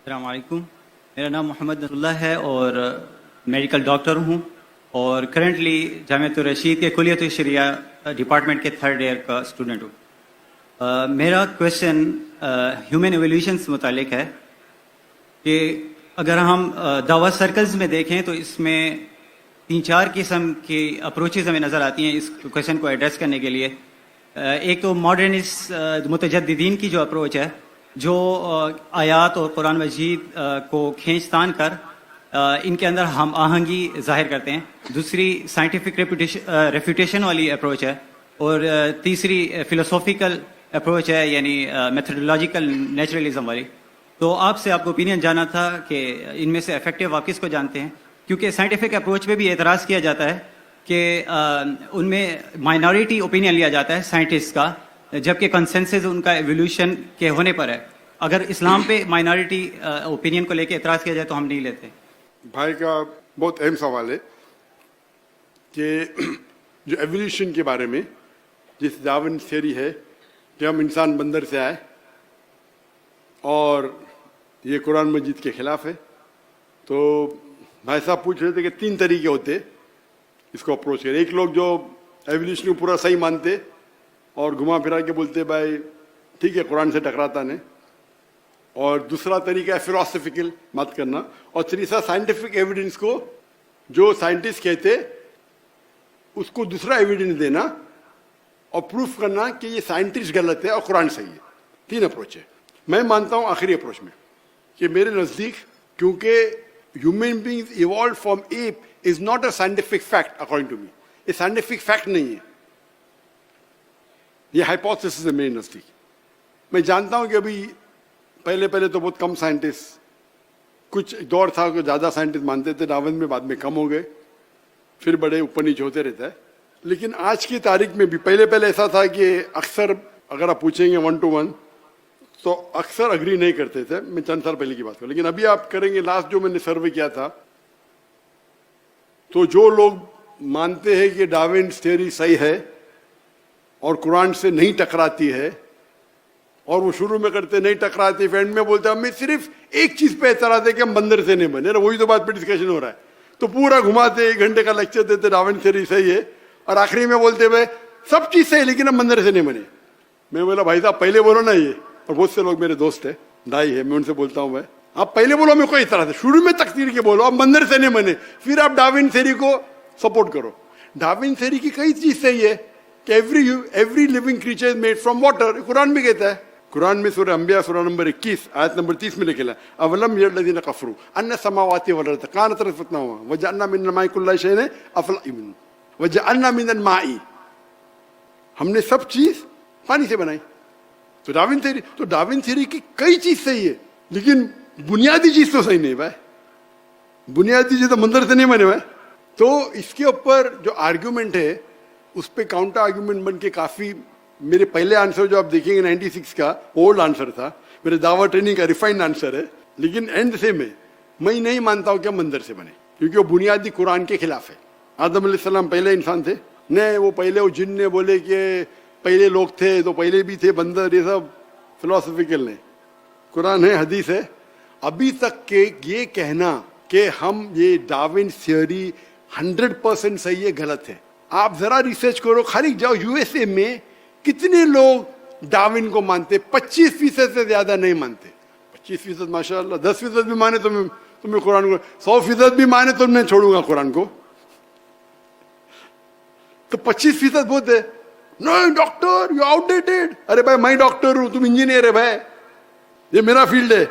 السلام علیکم. میرا نام محمد نصر اللہ ہے اور میڈیکل ڈاکٹر ہوں اور کرنٹلی جامعۃ الرشید کے کلیت الشریعہ ڈپارٹمنٹ کے 3rd ایئر کا اسٹوڈنٹ ہوں. میرا کویشچن ہیومن ایولیوشن سے متعلق ہے کہ اگر ہم دعوت سرکلز میں دیکھیں تو اس میں 3-4 قسم کی اپروچز ہمیں نظر آتی ہیں اس کویشچن کو ایڈریس کرنے کے لیے. ایک تو ماڈرنسٹ متجددین کی جو اپروچ ہے، جو آیات اور قرآن مجید کو کھینچ تان کر ان کے اندر ہم آہنگی ظاہر کرتے ہیں. دوسری سائنٹیفک ریفیوٹیشن والی اپروچ ہے اور تیسری فلسافیکل اپروچ ہے، یعنی میتھڈولوجیکل نیچرلزم والی. تو آپ سے آپ کو اوپینین جانا تھا کہ ان میں سے افیکٹو آپ کس کو جانتے ہیں، کیونکہ سائنٹیفک اپروچ پہ بھی اعتراض کیا جاتا ہے کہ ان میں مائنورٹی اوپینین لیا جاتا ہے سائنٹسٹ کا، جبکہ کنسنسس ان کا ایولیوشن کے ہونے پر ہے. اگر اسلام پہ مائنورٹی اوپینین کو لے کے اعتراض کیا جائے تو ہم نہیں لیتے. بھائی کا بہت اہم سوال ہے کہ جو ایولیوشن کے بارے میں جس ڈارون تھیوری ہے کہ ہم انسان بندر سے آئے اور یہ قرآن مجید کے خلاف ہے. تو بھائی صاحب پوچھ رہے تھے کہ 3 طریقے ہوتے اس کو اپروچ کریں. ایک لوگ جو ایولیوشن کو پورا صحیح مانتے اور گھما پھرا کے بولتے بھائی ٹھیک ہے قرآن سے ٹکراتا نہیں، اور دوسرا طریقہ ہے فلاسفیکل بات کرنا، اور تیسرا سائنٹیفک ایویڈنس کو جو سائنٹسٹ کہتے اس کو دوسرا ایویڈنس دینا اور پروف کرنا کہ یہ سائنٹسٹ غلط ہے اور قرآن صحیح ہے. 3 اپروچ ہے. میں مانتا ہوں آخری اپروچ میں کہ میرے نزدیک کیونکہ human beings evolved from ape is not a scientific fact according to me. یہ سائنٹیفک فیکٹ نہیں ہے، یہ ہائپوتھیسس ہے میرے نزدیک. میں جانتا ہوں کہ ابھی پہلے تو بہت کم سائنٹسٹ، کچھ دور تھا کہ زیادہ سائنٹسٹ مانتے تھے ڈارون میں، بعد میں کم ہو گئے، پھر بڑے اوپر نیچے ہوتے رہتا ہے. لیکن آج کی تاریخ میں بھی پہلے ایسا تھا کہ اکثر اگر آپ پوچھیں گے 1 to 1 تو اکثر اگری نہیں کرتے تھے. میں چند سال پہلے کی بات کروں، لیکن ابھی آپ کریں گے لاسٹ جو میں نے سروے کیا تھا تو جو لوگ مانتے ہیں کہ ڈارون تھیوری صحیح ہے اور قرآن سے نہیں ٹکراتی ہے، اور وہ شروع میں کرتے نہیں ٹکراتی، اینڈ میں بولتے ہمیں صرف ایک چیز پہ اعتراض ہے کہ ہم بندر سے نہیں بنے. وہی تو بات پہ ڈسکشن ہو رہا ہے. تو پورا گھماتے 1 گھنٹے کا لیکچر دیتے ڈارون تھیوری صحیح ہے اور آخری میں بولتے بھائی سب چیز صحیح لیکن ہم بندر سے نہیں بنے. میں بولا بھائی صاحب پہلے بولو نا یہ. اور بہت سے لوگ میرے دوست ہیں، بھائی ہے، میں ان سے بولتا ہوں بھائی آپ پہلے بولو ہمیں کوئی اعتراض ہے، شروع میں تقدیر کے بولو آپ بندر سے نہیں بنے، پھر آپ ڈارون تھیوری کو سپورٹ کرو. ڈارون تھیوری کی کئی چیز صحیح ہے کہ every living creature is made from water. قرآن بھی کہتا ہے، قرآن میں سورہ انبیاء سورہ نمبر 21 آیت نمبر 30 میں لکھا ہے اولم یرى الذین کفروا ان السماوات والارض كانتا رتقا وجعلنا من الماء كل شيء افلا يؤمنون وجعلنا من الماء، ہم نے سب چیز پانی سے بنائی. تو ڈارون تھیوری کی کئی چیز صحیح ہے لیکن بنیادی چیز تو صحیح نہیں بھائی. بنیادی چیز تو مندر سے نہیں بنے بھائی. تو اس کے اوپر جو آرگیومنٹ ہے اس پہ کاؤنٹر آرگیومنٹ بن کے کافی، میرے پہلے آنسر جو آپ دیکھیں گے 96 کا اولڈ آنسر تھا، میرے دعوت ٹریننگ کا ریفائنڈ آنسر ہے، لیکن اینڈ سے میں نہیں مانتا ہوں کہ ہم بندر سے بنے، کیونکہ وہ بنیادی قرآن کے خلاف ہے. آدم علیہ السلام پہلے انسان تھے نہیں، وہ پہلے وہ جن نے بولے کہ پہلے لوگ تھے تو پہلے بھی تھے بندر، یہ سب فلاسفیکل نہیں. قرآن ہے، حدیث ہے. ابھی تک کہ یہ کہنا کہ ہم یہ ڈارون تھیوری 100% صحیح ہے غلط ہے. آپ ذرا ریسرچ کرو، خالی جاؤ USA میں کتنے لوگ ڈارون کو مانتے، 25% سے زیادہ نہیں مانتے. 25% ماشاء اللہ، 10% بھی مانے تو میں قرآن کو، 100% بھی مانے تو میں چھوڑوں گا قرآن کو. تو 25% بہت ہے. نہیں ڈاکٹر یو آؤٹ ڈیٹڈ. ارے بھائی میں ڈاکٹر ہوں، تم انجینئر ہے بھائی، یہ میرا فیلڈ ہے.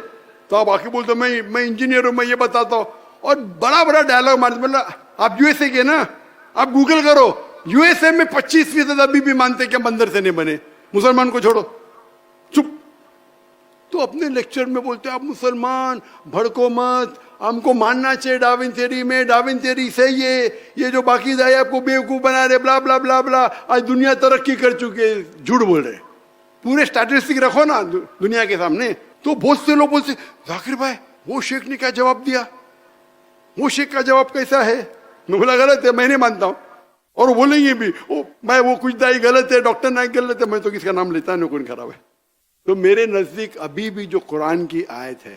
تو آپ آ کے بولتے میں انجینئر ہوں، میں یہ بتاتا ہوں، اور بڑا ڈائلاگ مارتے. مطلب آپ USA کے نا، آپ گوگل کرو، USA میں 25% ابھی بھی مانتے کہ بندر سے نہیں بنے. مسلمان کو چھوڑو، چپ. تو اپنے لیکچر میں بولتے آپ مسلمان بھڑکو مت، ہم کو ماننا چاہیے ڈارون تھیوری میں، ڈارون تھیوری صحیح ہے، یہ جو باقی دائی آپ کو بیوقوف بنا رہے، بلا بلا بلا بلا. آج دنیا ترقی کر چکی ہے، جھوٹ بول رہے. پورے اسٹیٹسٹک رکھو نا دنیا کے سامنے. تو بہت سے لوگ بولتے ذاکر بھائی وہ شیخ نے کیا جواب دیا، وہ شیخ کا جواب کیسا ہے. میں بولا غلط ہے، میں نہیں مانتا ہوں. اور وہ بولیں گے بھی میں وہ کچھ دائی غلط ہے، ڈاکٹر نائک غلط ہے، میں تو کس کا نام لیتا نہیں، کون خراب ہے. تو میرے نزدیک ابھی بھی جو قرآن کی آیت ہے